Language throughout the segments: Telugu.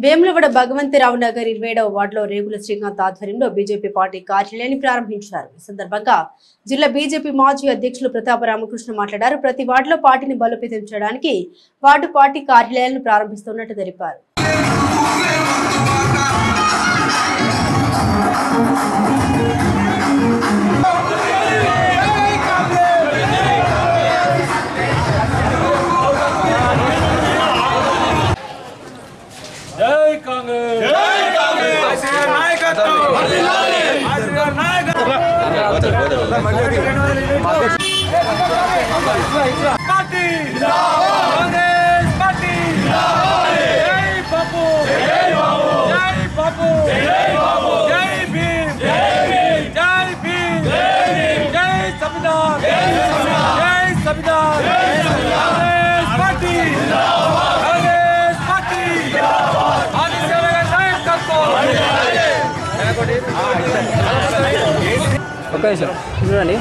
వేములవాడ భగవంతరావు నగర్ 27వ వార్డులో రేగుల శ్రీకాంత్ ఆధ్వర్యంలో బీజేపీ పార్టీ కార్యాలయాన్ని ప్రారంభించారు. ఈ సందర్భంగా జిల్లా బీజేపీ మాజీ అధ్యక్షులు ప్రతాప రామకృష్ణ మాట్లాడారు. ప్రతి వార్డులో పార్టీని బలోపేతం చేయడానికి వార్డు పార్టీ కార్యాలయాలను ప్రారంభిస్తున్నట్టు తెలిపారు. చూడండి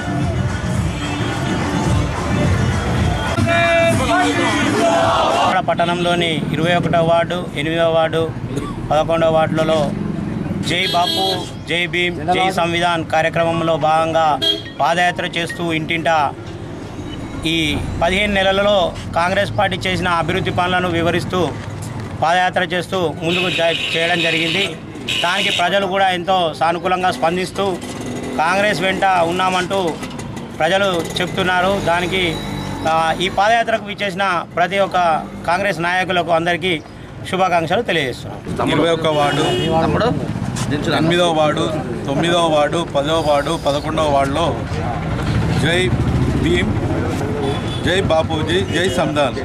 పట్టణంలోని 21వ వార్డు 8వ వార్డు 11వ వార్డులలో జై బాపు జై భీమ్ జై సంవిధాన్ కార్యక్రమంలో భాగంగా పాదయాత్ర చేస్తూ ఇంటింటా ఈ 15 నెలలలో కాంగ్రెస్ పార్టీ చేసిన అభివృద్ధి పనులను వివరిస్తూ పాదయాత్ర చేస్తూ ముందుకు చేయడం జరిగింది. దానికి ప్రజలు కూడా ఎంతో సానుకూలంగా స్పందిస్తూ కాంగ్రెస్ వెంట ఉన్నామంటూ ప్రజలు చెప్తున్నారు. దానికి ఈ పాదయాత్రకు విచ్చేసిన ప్రతి ఒక్క కాంగ్రెస్ నాయకులకు అందరికీ శుభాకాంక్షలు తెలియజేస్తున్నాం. 21వ వార్డు 8వ వార్డు 9వ వార్డు 10వ వార్డు 11వ వార్డులో జై భీమ్ జై బాపూజీ జై సంవిధాన్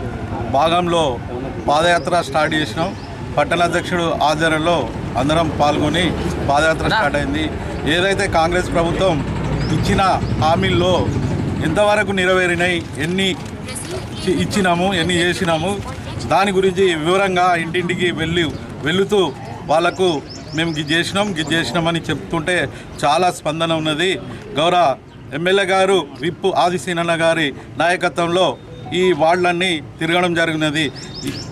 భాగంలో పాదయాత్ర స్టార్ట్ చేసినాం. పట్టణాధ్యక్షుడు ఆధ్వర్యంలో అందరం పాల్గొని పాదయాత్ర స్టార్ట్ అయింది. ఏదైతే కాంగ్రెస్ ప్రభుత్వం ఇచ్చిన హామీల్లో ఎంతవరకు నెరవేరినాయి, ఎన్ని ఇచ్చినాము, ఎన్ని చేసినాము, దాని గురించి వివరంగా ఇంటింటికి వెళుతూ వాళ్లకు మేము గిది చేసినామని చెప్తుంటే చాలా స్పందన ఉన్నది. గౌరవ ఎమ్మెల్యే గారు విప్పు ఆదిశీనన్న గారి నాయకత్వంలో ఈ వార్డులన్నీ తిరగడం జరిగినది.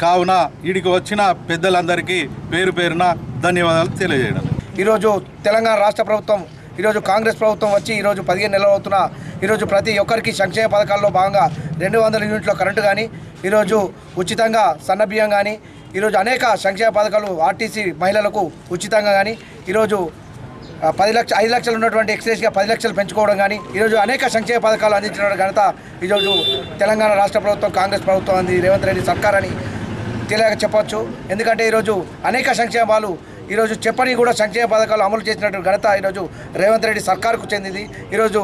కావున వీడికి వచ్చిన పెద్దలందరికీ పేరు పేరున ధన్యవాదాలు తెలియజేయడం. ఈరోజు తెలంగాణ రాష్ట్ర ప్రభుత్వం ఈరోజు కాంగ్రెస్ ప్రభుత్వం వచ్చి ఈరోజు 15 నెలలు అవుతున్నా ఈరోజు ప్రతి ఒక్కరికి సంక్షేమ పథకాల్లో భాగంగా 200 యూనిట్ల కరెంటు కానీ, ఈరోజు ఉచితంగా సన్నబియ్యం కానీ, ఈరోజు అనేక సంక్షేమ పథకాలు ఆర్టీసీ మహిళలకు ఉచితంగా కానీ, ఈరోజు 5 లక్షలు ఉన్నటువంటి ఎక్స్ప్రెస్గా 10 లక్షలు పెంచుకోవడం కానీ, ఈరోజు అనేక సంక్షేమ పథకాలు అందించిన ఘనత ఈరోజు తెలంగాణ రాష్ట్ర ప్రభుత్వం కాంగ్రెస్ ప్రభుత్వం అంది రేవంత్ రెడ్డి సర్కార్ అని తెలియక చెప్పవచ్చు. ఎందుకంటే ఈరోజు అనేక సంక్షేమాలు ఈరోజు చెప్పని కూడా సంక్షేమ పథకాలు అమలు చేసినట్టు ఘనత ఈరోజు రేవంత్ రెడ్డి సర్కార్కు చెందింది. ఈరోజు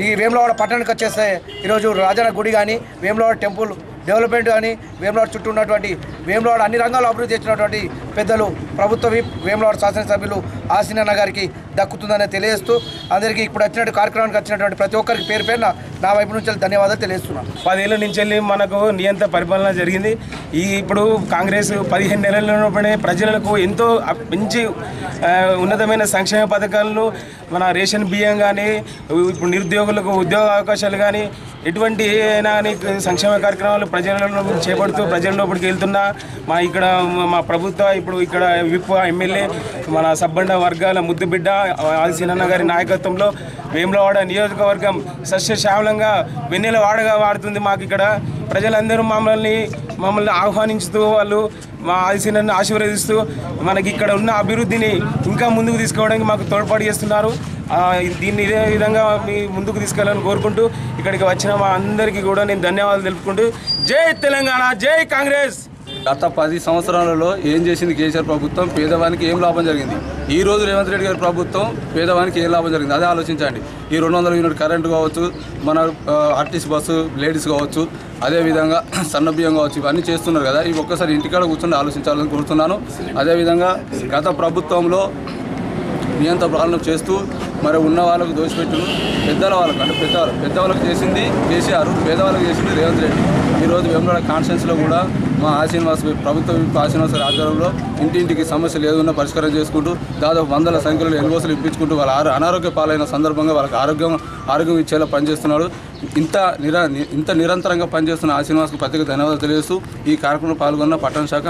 ఈ వేములవాడ పట్టణానికి వచ్చేస్తే ఈరోజు రాజన్న గుడి కానీ, వేములవాడ టెంపుల్ డెవలప్మెంట్ కానీ, వేములవాడ చుట్టూ ఉన్నటువంటి వేములవాడ అన్ని రంగాల్లో అభివృద్ధి చేసినటువంటి పెద్దలు ప్రభుత్వ విప్ వేములవాడ శాసనసభ్యులు ఆసీనన్న గారికి దక్కుతుందని తెలియజేస్తూ అందరికీ ఇప్పుడు వచ్చినట్టు కార్యక్రమానికి వచ్చినటువంటి ప్రతి ఒక్కరికి పేరు పేరున నా వైపు నుంచి ధన్యవాదాలు తెలియజేస్తున్నాను. 10 ఏళ్ళ నుంచి వెళ్ళి మనకు నియంత్రణ పరిపాలన జరిగింది. ఇప్పుడు కాంగ్రెస్ 15 నెలల్లోనే ప్రజలకు ఎంతో మంచి ఉన్నతమైన సంక్షేమ పథకాలను, మన రేషన్ బియ్యం కానీ, ఇప్పుడు నిరుద్యోగులకు ఉద్యోగ అవకాశాలు కానీ, ఎటువంటి సంక్షేమ కార్యక్రమాలు ప్రజలలో చేపడుతూ ప్రజల లోపలికి వెళ్తున్నా మా ప్రభుత్వ ఇప్పుడు ఇక్కడ విప్ ఎమ్మెల్యే మన సబ్బండ వర్గాల ముద్దుబిడ్డ ఆదిశీనన్న గారి నాయకత్వంలో వేములవాడ నియోజకవర్గం సస్యశ్యామలంగా వెన్నెల వాడగా వాడుతుంది. మాకు ఇక్కడ ప్రజలందరూ మమ్మల్ని ఆహ్వానించుతూ వాళ్ళు మా ఆదిశీనన్ని ఆశీర్వదిస్తూ మనకి ఇక్కడ ఉన్న అభివృద్ధిని ఇంకా ముందుకు తీసుకోవడానికి మాకు తోడ్పాటు చేస్తున్నారు. దీన్ని ఇదే విధంగా మీ ముందుకు తీసుకెళ్ళాలని కోరుకుంటూ ఇక్కడికి వచ్చిన మా అందరికీ కూడా నేను ధన్యవాదాలు తెలుపుకుంటూ జై తెలంగాణ జై కాంగ్రెస్. గత 10 సంవత్సరాలలో ఏం చేసింది కేసీఆర్ ప్రభుత్వం? పేదవానికి ఏం లాభం జరిగింది? ఈ రోజు రేవంత్ రెడ్డి గారి ప్రభుత్వం పేదవానికి ఏం లాభం జరిగింది అదే ఆలోచించండి. ఈ 200 యూనిట్ కరెంటు కావచ్చు, మన ఆర్టీసీ బస్సు లేడీస్ కావచ్చు, అదేవిధంగా సన్నబియ్యం కావచ్చు, ఇవన్నీ చేస్తున్నారు కదా. ఇవి ఒక్కసారి ఇంటికాడ కూర్చొని ఆలోచించాలని కోరుతున్నాను. అదేవిధంగా గత ప్రభుత్వంలో నియంత్రణ పాలన చేస్తూ మరి ఉన్న వాళ్ళకు దోషపెట్టును, పెద్దల వాళ్ళకు అంటే పెద్దవాళ్ళకు చేసింది కేసీఆర్, పేదవాళ్ళకు చేసింది రేవంత్ రెడ్డి. ఈరోజు వేములవాడ కాన్స్టిట్యున్సీలో కూడా మా ఆశీనివాస్ ప్రభుత్వ ఆశీనివాస ఆధ్వర్యంలో ఇంటింటికి సమస్యలు ఏదైనా పరిష్కారం చేసుకుంటూ దాదాపు 100ల సంఖ్యలో ఎల్ఓసీలు ఇప్పించుకుంటూ వాళ్ళ అనారోగ్య పాలైన సందర్భంగా వాళ్ళకి ఆరోగ్యం ఇచ్చేలా పనిచేస్తున్నాడు. ఇంత నిరంతరంగా పనిచేస్తున్న ఆ శ్రీనివాస్కు ప్రత్యేక ధన్యవాదాలు తెలియజేస్తూ ఈ కార్యక్రమంలో పాల్గొన్న పట్టణ శాఖ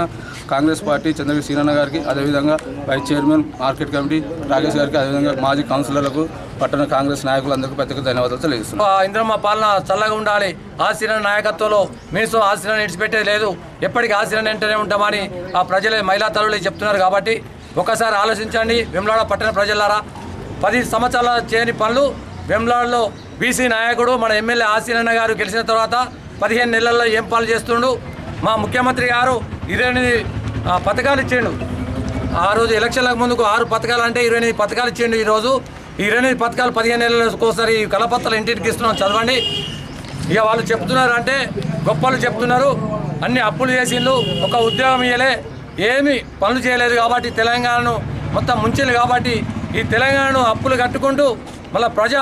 కాంగ్రెస్ పార్టీ చంద్రగిరి శ్రీనన్న గారికి, అదేవిధంగా vice chairman market committee Rakesh గారికి, అదేవిధంగా మాజీ కౌన్సిలర్లకు, పట్టణ కాంగ్రెస్ నాయకులందరికీ ప్రత్యేక ధన్యవాదాలు తెలియజేస్తున్నాం. ఇంద్రమ్మ పాలన చల్లగా ఉండాలి, ఆశీర్వాద నాయకత్వంలో మీతో ఆశీర్వాదం ఇడిచిపెట్టేది లేదు, ఎప్పటికీ ఆశీర్వాదం వెంటనే ఉంటామని ఆ ప్రజలే మహిళా తల్లులు చెప్తున్నారు. కాబట్టి ఒకసారి ఆలోచించండి వేములవాడ పట్టణ ప్రజలారా. 10 సంవత్సరాల చేయని పనులు వేములవాడలో బీసీ నాయకుడు మన ఎమ్మెల్యే ఆశీర్వాద గారు గెలిచిన తర్వాత 15 నెలల్లో ఏం పనులు చేస్తుండు. మా ముఖ్యమంత్రి గారు 28 పథకాలు ఇచ్చిండు. ఆ రోజు ఎలక్షన్లకు ముందుకు 6 పథకాలు అంటే 28 పథకాలు ఇచ్చిండు. ఈరోజు 28 పథకాలు 15 నెలలకోసారి కలపత్రాలు ఇంటింటికి ఇస్తున్నాం, చదవండి. ఇక వాళ్ళు చెప్తున్నారు అంటే గొప్పలు చెప్తున్నారు. అన్ని అప్పులు చేసిండు, ఒక ఉద్యోగం ఇవ్వలే, ఏమి పనులు చేయలేదు. కాబట్టి తెలంగాణను మొత్తం ముంచింది. కాబట్టి ఈ తెలంగాణను అప్పులు కట్టుకుంటూ మళ్ళీ ప్రజా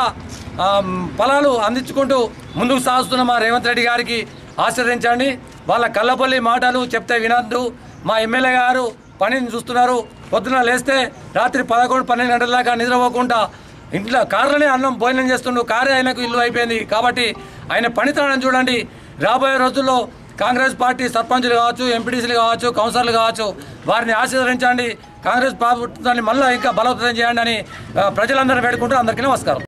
ఫలాలు అందించుకుంటూ ముందుకు సాగుతున్న మా రేవంత్ రెడ్డి గారికి ఆశీర్వదించండి. వాళ్ళ కళ్ళపల్లి మాటలు చెప్తే వినద్దు. మా ఎమ్మెల్యే గారు పనిని చూస్తున్నారు. పొద్దున లేస్తే రాత్రి 11-12 గంటల దాకా నిద్రపోకుండా ఇంట్లో కారులోనే అన్నం భోజనం చేస్తుండు. కారే ఆయనకు ఇల్లు అయిపోయింది. కాబట్టి ఆయన పనితనం చూడండి. రాబోయే రోజుల్లో కాంగ్రెస్ పార్టీ సర్పంచులు కావచ్చు, ఎంపీటీసీలు కావచ్చు, కౌన్సిలర్లు కావచ్చు, వారిని ఆశీర్వదించండి. కాంగ్రెస్ ప్రభుత్వాన్ని మళ్ళీ ఇంకా బలోపేతం చేయండి అని ప్రజలందరూ వేడుకుంటూ అందరికీ నమస్కారం.